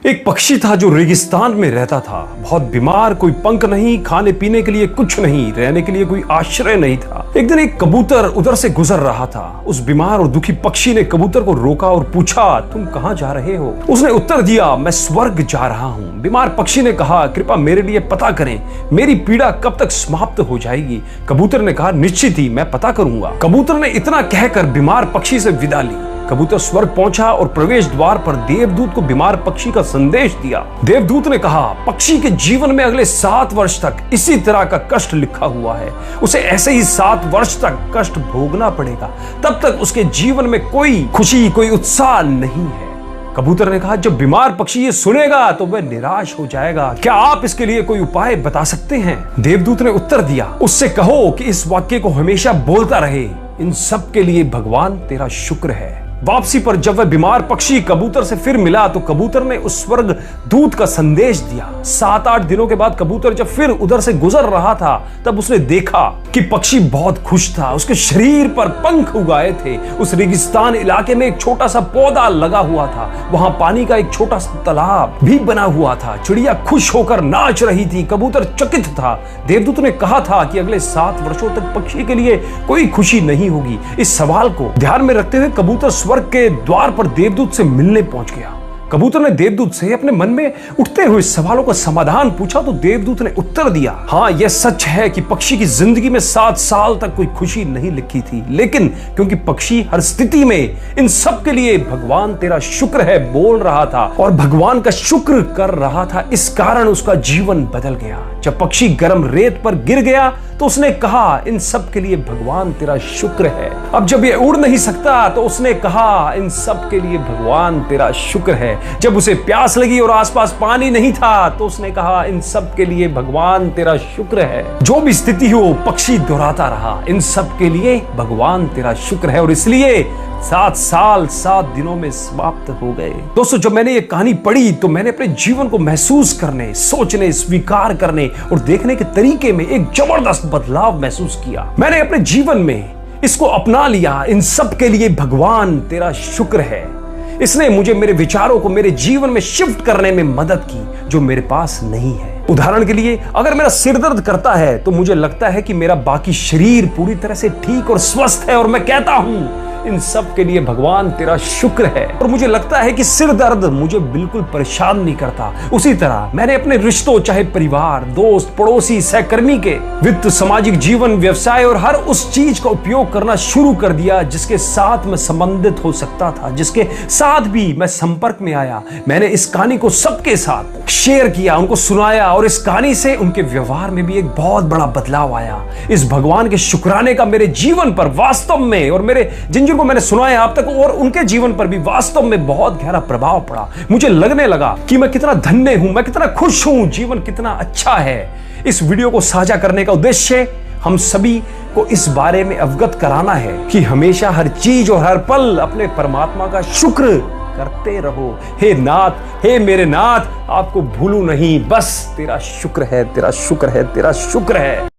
एक पक्षी था जो रेगिस्तान में रहता था, बहुत बीमार, कोई पंख नहीं, खाने पीने के लिए कुछ नहीं, रहने के लिए कोई आश्रय नहीं था। एक दिन एक कबूतर उधर से गुजर रहा था। उस बीमार और दुखी पक्षी ने कबूतर को रोका और पूछा, तुम कहाँ जा रहे हो? उसने उत्तर दिया, मैं स्वर्ग जा रहा हूँ। बीमार पक्षी ने कहा, कृपया मेरे लिए पता करें, मेरी पीड़ा कब तक समाप्त हो जाएगी? कबूतर ने कहा, निश्चित ही, मैं पता करूंगा। कबूतर ने इतना कहकर बीमार पक्षी से विदा ली। कबूतर स्वर्ग पहुंचा और प्रवेश द्वार पर देवदूत को बीमार पक्षी का संदेश दिया। देवदूत ने कहा, पक्षी के जीवन में अगले 7 वर्ष तक इसी तरह का कष्ट लिखा हुआ है। उसे ऐसे ही 7 वर्ष तक कष्ट भोगना पड़ेगा। तब तक उसके जीवन में कोई खुशी, कोई उत्साह नहीं है। कबूतर ने कहा, जब बीमार पक्षी ये सुनेगा तो वह निराश हो जाएगा। क्या आप इसके लिए कोई उपाय बता सकते हैं? देवदूत ने उत्तर दिया, उससे कहो कि इस वाक्य को हमेशा बोलता रहे, इन सब के लिए भगवान तेरा शुक्र है। वापसी पर जब वह बीमार पक्षी कबूतर से फिर मिला तो कबूतर ने उस स्वर्ग दूत का संदेश दिया। 7-8 दिनों के बाद कबूतर जब फिर उधर से गुजर रहा था तब उसने देखा कि पक्षी बहुत खुश था। उसके शरीर पर पंख उगाए थे। उस रेगिस्तान इलाके में एक छोटा सा पौधा लगा हुआ था। वहां पानी का एक छोटा सा तालाब भी बना हुआ था। चिड़िया खुश होकर नाच रही थी। कबूतर चकित था। देवदूत ने कहा था कि अगले 7 वर्षों तक पक्षी के लिए कोई खुशी नहीं होगी। इस सवाल को ध्यान में रखते हुए कबूतर स्वर्ग के द्वार पर देवदूत से मिलने पहुंच गया। कबूतर ने देवदूत से अपने मन में उठते हुए सवालों का समाधान पूछा तो देवदूत ने उत्तर दिया, हाँ, यह सच है कि पक्षी की जिंदगी में 7 साल तक कोई खुशी नहीं लिखी थी, लेकिन क्योंकि पक्षी हर स्थिति में इन सब के लिए भगवान तेरा शुक्र है बोल रहा था और भगवान का शुक्र कर रहा था, इस कारण उसका जीवन बदल गया। जब पक्षी गर्म रेत पर गिर गया तो उसने कहा, इन सब के लिए भगवान तेरा शुक्र है। अब जब ये उड़ नहीं सकता तो उसने कहा, इन सब के लिए भगवान तेरा शुक्र है। जब उसे प्यास लगी और आसपास पानी नहीं था तो उसने कहा, इन सब के लिए भगवान तेरा शुक्र है। जो भी स्थिति हो, पक्षी दोहराता रहा, इन सब के लिए भगवान तेरा शुक्र है, और इसलिए 7 साल 7 दिनों में समाप्त हो गए। दोस्तों, जब मैंने ये कहानी पढ़ी तो मैंने अपने जीवन को महसूस करने, सोचने, स्वीकार करने और देखने के तरीके में एक जबरदस्त बदलाव महसूस किया। मैंने अपने जीवन में इसको अपना लिया, इन सब के लिए भगवान तेरा शुक्र है। इसने मुझे मेरे विचारों को मेरे जीवन में शिफ्ट करने में मदद की जो मेरे पास नहीं है। उदाहरण के लिए, अगर मेरा सिर दर्द करता है तो मुझे लगता है कि मेरा बाकी शरीर पूरी तरह से ठीक और स्वस्थ है और मैं कहता हूं, इन सब के लिए भगवान तेरा शुक्र है। और मुझे लगता है कि सिर दर्द मुझे बिल्कुल परेशान नहीं करता। उसी तरह मैंने अपने रिश्तों, चाहे परिवार, दोस्त, पड़ोसी, सहकर्मी के, वित्त, सामाजिक जीवन, व्यवसाय और हर उस चीज का उपयोग करना शुरू कर दिया जिसके साथ मैं संबंधित हो सकता था, जिसके साथ भी मैं संपर्क में आया। मैंने इस कहानी को सबके साथ शेयर किया, उनको सुनाया और इस कहानी से उनके व्यवहार में भी एक बहुत बड़ा बदलाव आया। इस भगवान के शुक्राने का मेरे जीवन पर वास्तव में, और मेरे जिनको मैंने सुनाया आप तक, और उनके जीवन पर भी वास्तव में बहुत गहरा प्रभाव पड़ा। मुझे लगने लगा कि मैं कितना धन्य हूं, मैं कितना खुश हूं, जीवन कितना अच्छा है। इस वीडियो को साझा करने का उद्देश्य हम सभी को इस बारे में अवगत कराना है कि हमेशा हर चीज और हर पल अपने परमात्मा का शुक्र करते रहो। हे नाथ, हे मेरे नाथ, आपको भूलू नहीं, बस तेरा शुक्र है, तेरा शुक्र है, तेरा शुक्र है।